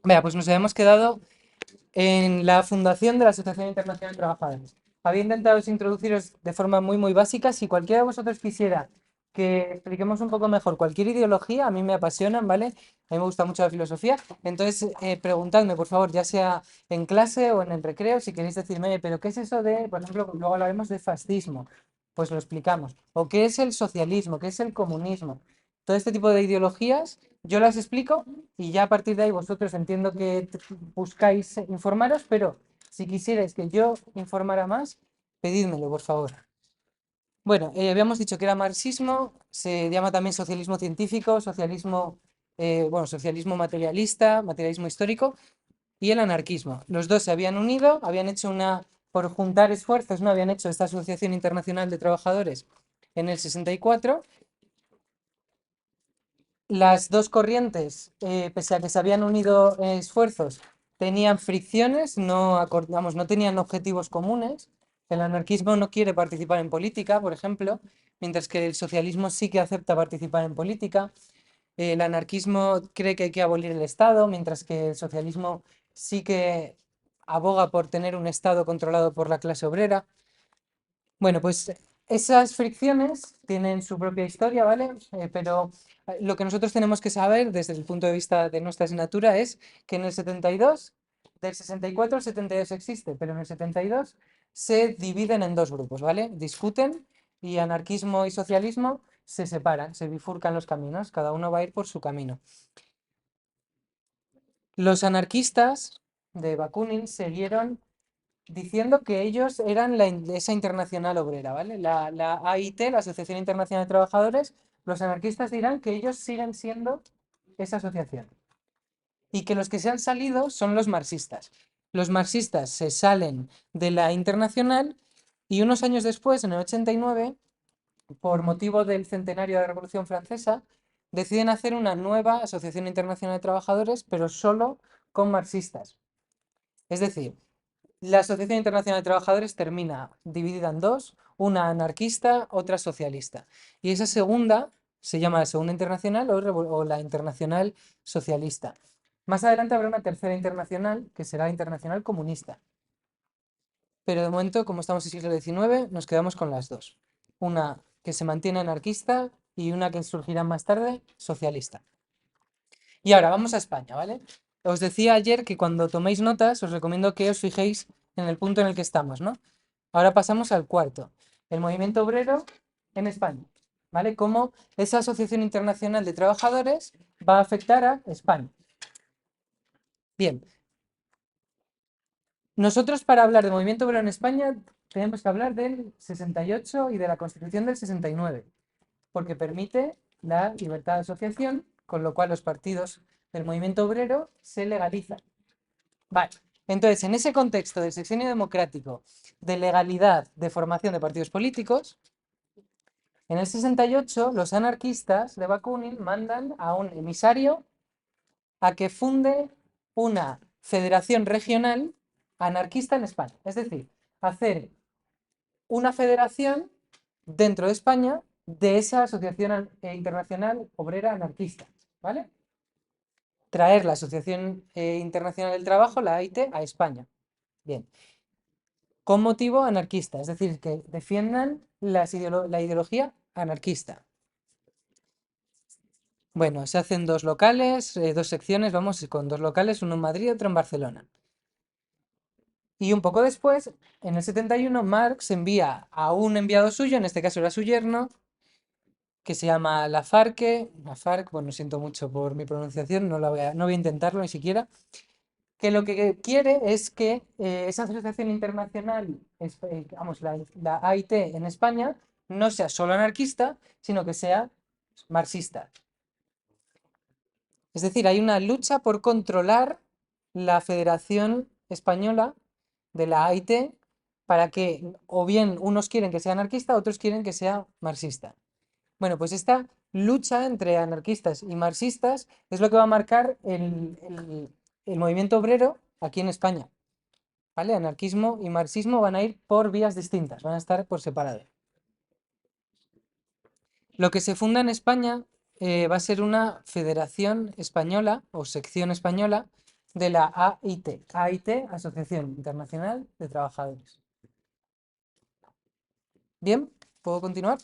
Vea, pues nos habíamos quedado en la fundación de la Asociación Internacional de Trabajadores. Había intentado introduciros de forma muy básica. Si cualquiera de vosotros quisiera que expliquemos un poco mejor cualquier ideología, a mí me apasionan, ¿vale? A mí me gusta mucho la filosofía. Entonces, preguntadme, por favor, ya sea en clase o en el recreo, si queréis decirme, "Oye, pero ¿qué es eso de, por ejemplo, luego hablaremos de fascismo? Pues lo explicamos. O qué es el socialismo, qué es el comunismo. Todo este tipo de ideologías, yo las explico y ya a partir de ahí vosotros entiendo que buscáis informaros, pero si quisierais que yo informara más, pedídmelo, por favor. Bueno, habíamos dicho que era marxismo, se llama también socialismo científico, socialismo, bueno, socialismo materialista, materialismo histórico y el anarquismo. Los dos se habían unido, habían hecho una, por juntar esfuerzos, ¿no? Habían hecho esta Asociación Internacional de Trabajadores en el 64. Las dos corrientes, pese a que se habían unido esfuerzos, tenían fricciones, no, no tenían objetivos comunes. El anarquismo no quiere participar en política, por ejemplo, mientras que el socialismo sí que acepta participar en política. El anarquismo cree que hay que abolir el Estado, mientras que el socialismo sí que aboga por tener un Estado controlado por la clase obrera. Bueno, pues esas fricciones tienen su propia historia, ¿vale? Pero lo que nosotros tenemos que saber desde el punto de vista de nuestra asignatura es que en el 72, del 64 al 72 existe, pero en el 72 se dividen en dos grupos, ¿vale? Discuten y anarquismo y socialismo se separan, se bifurcan los caminos, cada uno va a ir por su camino. Los anarquistas de Bakunin siguieron diciendo que ellos eran esa internacional obrera, ¿vale? La AIT, la Asociación Internacional de Trabajadores, los anarquistas dirán que ellos siguen siendo esa asociación y que los que se han salido son los marxistas. Los marxistas se salen de la internacional y unos años después, en el 89, por motivo del centenario de la Revolución Francesa, deciden hacer una nueva Asociación Internacional de Trabajadores, pero solo con marxistas. Es decir, la Asociación Internacional de Trabajadores termina dividida en dos, una anarquista, otra socialista. Y esa segunda se llama la Segunda Internacional o la Internacional Socialista. Más adelante habrá una tercera internacional que será la Internacional Comunista. Pero de momento, como estamos en siglo XIX, nos quedamos con las dos. Una que se mantiene anarquista y una que surgirá más tarde, socialista. Y ahora vamos a España, ¿vale? Os decía ayer que cuando toméis notas os recomiendo que os fijéis en el punto en el que estamos, ¿no? Ahora pasamos al cuarto, el movimiento obrero en España, ¿vale? Cómo esa Asociación Internacional de Trabajadores va a afectar a España. Bien, nosotros para hablar de movimiento obrero en España tenemos que hablar del 68 y de la Constitución del 69, porque permite la libertad de asociación, con lo cual los partidos del movimiento obrero se legalizan. Vale. Entonces, en ese contexto del sexenio democrático, de legalidad de formación de partidos políticos, en el 68 los anarquistas de Bakunin mandan a un emisario a que funde una federación regional anarquista en España. Es decir, hacer una federación dentro de España de esa Asociación Internacional Obrera Anarquista. ¿Vale? Traer la Asociación Internacional del Trabajo, la AIT, a España. Bien. Con motivo anarquista, es decir, que defiendan la ideología anarquista. Bueno, se hacen dos locales, dos secciones, vamos con dos locales, uno en Madrid y otro en Barcelona. Y un poco después, en el 71, Marx envía a un enviado suyo, en este caso era su yerno, que se llama Lafarque, bueno, siento mucho por mi pronunciación, no voy a intentarlo ni siquiera, que lo que quiere es que esa asociación internacional, vamos, la AIT en España, no sea solo anarquista, sino que sea marxista. Es decir, hay una lucha por controlar la Federación Española de la AIT para que o bien unos quieren que sea anarquista, otros quieren que sea marxista. Bueno, pues esta lucha entre anarquistas y marxistas es lo que va a marcar el movimiento obrero aquí en España. ¿Vale? Anarquismo y marxismo van a ir por vías distintas, van a estar por separado. Lo que se funda en España va a ser una federación española o sección española de la AIT. AIT, Asociación Internacional de Trabajadores. Bien, ¿puedo continuar?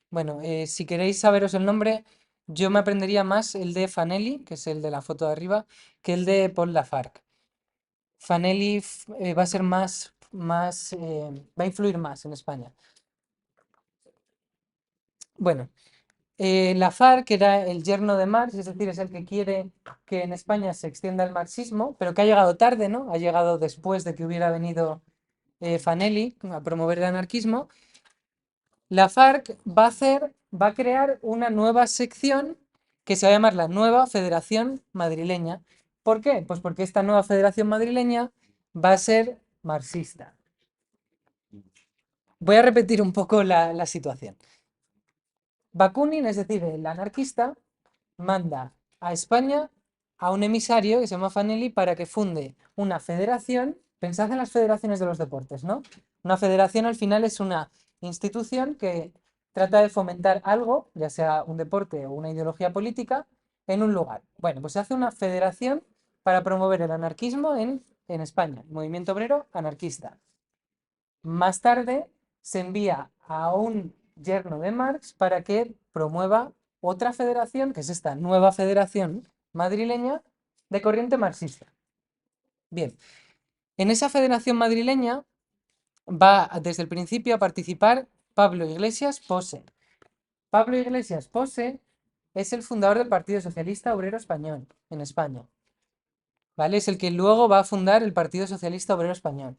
Bueno, si queréis saberos el nombre, yo me aprendería más el de Fanelli, que es el de la foto de arriba, que el de Paul Lafargue. Fanelli va a ser va a influir más en España. Bueno, Lafargue era el yerno de Marx, es decir, es el que quiere que en España se extienda el marxismo, pero que ha llegado tarde, ¿no? Ha llegado después de que hubiera venido Fanelli a promover el anarquismo. Lafargue va a crear una nueva sección que se va a llamar la Nueva Federación Madrileña. ¿Por qué? Pues porque esta nueva Federación Madrileña va a ser marxista. Voy a repetir un poco la situación. Bakunin, es decir, el anarquista, manda a España a un emisario que se llama Fanelli para que funde una federación. Pensad en las federaciones de los deportes, ¿no? Una federación al final es una institución que trata de fomentar algo, ya sea un deporte o una ideología política, en un lugar. Bueno, pues se hace una federación para promover el anarquismo en España, el movimiento obrero anarquista. Más tarde se envía a un yerno de Marx para que promueva otra federación, que es esta nueva federación madrileña de corriente marxista. Bien, en esa federación madrileña va desde el principio a participar Pablo Iglesias Pose. Pablo Iglesias Pose es el fundador del Partido Socialista Obrero Español en España. ¿Vale? Es el que luego va a fundar el Partido Socialista Obrero Español.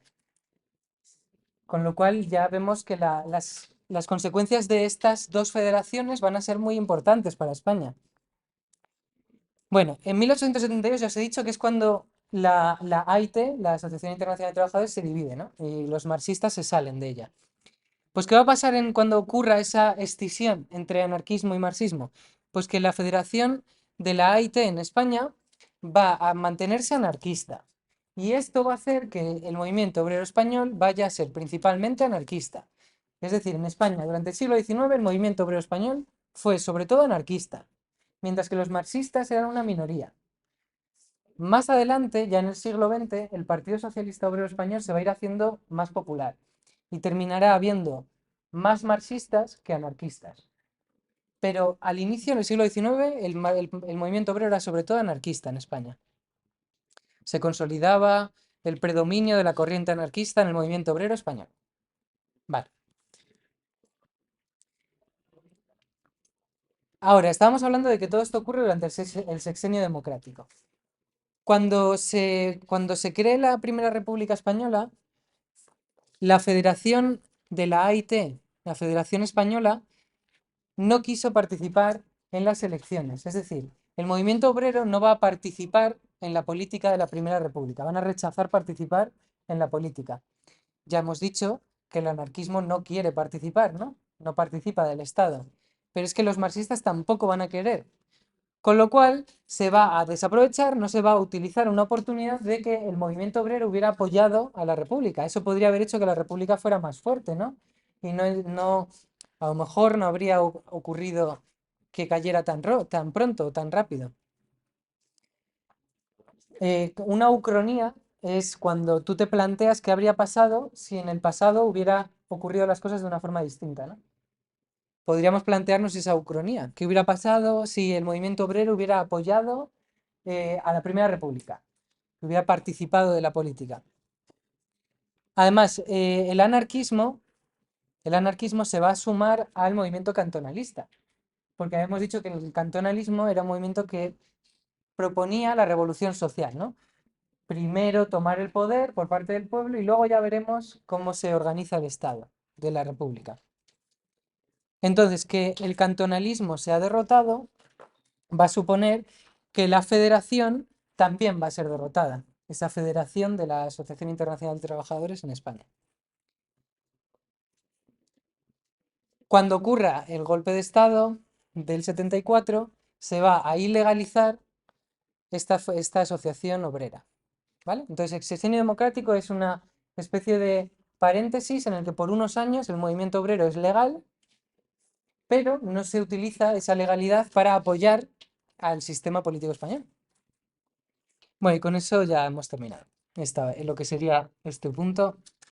Con lo cual ya vemos que las consecuencias de estas dos federaciones van a ser muy importantes para España. Bueno, en 1872 ya os he dicho que es cuando la AIT, la Asociación Internacional de Trabajadores, se divide, ¿no? Y los marxistas se salen de ella. Pues, ¿qué va a pasar cuando ocurra esa escisión entre anarquismo y marxismo? Pues que la federación de la AIT en España va a mantenerse anarquista. Y esto va a hacer que el movimiento obrero español vaya a ser principalmente anarquista. Es decir, en España durante el siglo XIX el movimiento obrero español fue sobre todo anarquista, mientras que los marxistas eran una minoría. Más adelante, ya en el siglo XX, el Partido Socialista Obrero Español se va a ir haciendo más popular y terminará habiendo más marxistas que anarquistas. Pero al inicio, en el siglo XIX, el movimiento obrero era sobre todo anarquista en España. Se consolidaba el predominio de la corriente anarquista en el movimiento obrero español. Vale. Ahora, estábamos hablando de que todo esto ocurre durante el sexenio democrático. Cuando se cree la Primera República Española, la Federación de la AIT, la Federación Española, no quiso participar en las elecciones. Es decir, el movimiento obrero no va a participar en la política de la Primera República. Van a rechazar participar en la política. Ya hemos dicho que el anarquismo no quiere participar, ¿no? No participa del Estado. Pero es que los marxistas tampoco van a querer. Con lo cual se va a desaprovechar, no se va a utilizar una oportunidad de que el movimiento obrero hubiera apoyado a la República. Eso podría haber hecho que la República fuera más fuerte, ¿no? Y a lo mejor no habría ocurrido que cayera tan pronto, tan rápido. Una ucronía es cuando tú te planteas qué habría pasado si en el pasado hubiera ocurrido las cosas de una forma distinta, ¿no? Podríamos plantearnos esa ucronía. ¿Qué hubiera pasado si el movimiento obrero hubiera apoyado a la Primera República? Hubiera participado de la política. Además, el anarquismo se va a sumar al movimiento cantonalista, porque habíamos dicho que el cantonalismo era un movimiento que proponía la revolución social, ¿no? Primero tomar el poder por parte del pueblo y luego ya veremos cómo se organiza el Estado de la República. Entonces, que el cantonalismo sea derrotado va a suponer que la federación también va a ser derrotada, esa federación de la Asociación Internacional de Trabajadores en España. Cuando ocurra el golpe de Estado del 74, se va a ilegalizar esta asociación obrera, ¿vale? Entonces, el sexenio democrático es una especie de paréntesis en el que por unos años el movimiento obrero es legal, pero no se utiliza esa legalidad para apoyar al sistema político español. Bueno, y con eso ya hemos terminado. Lo que sería este punto.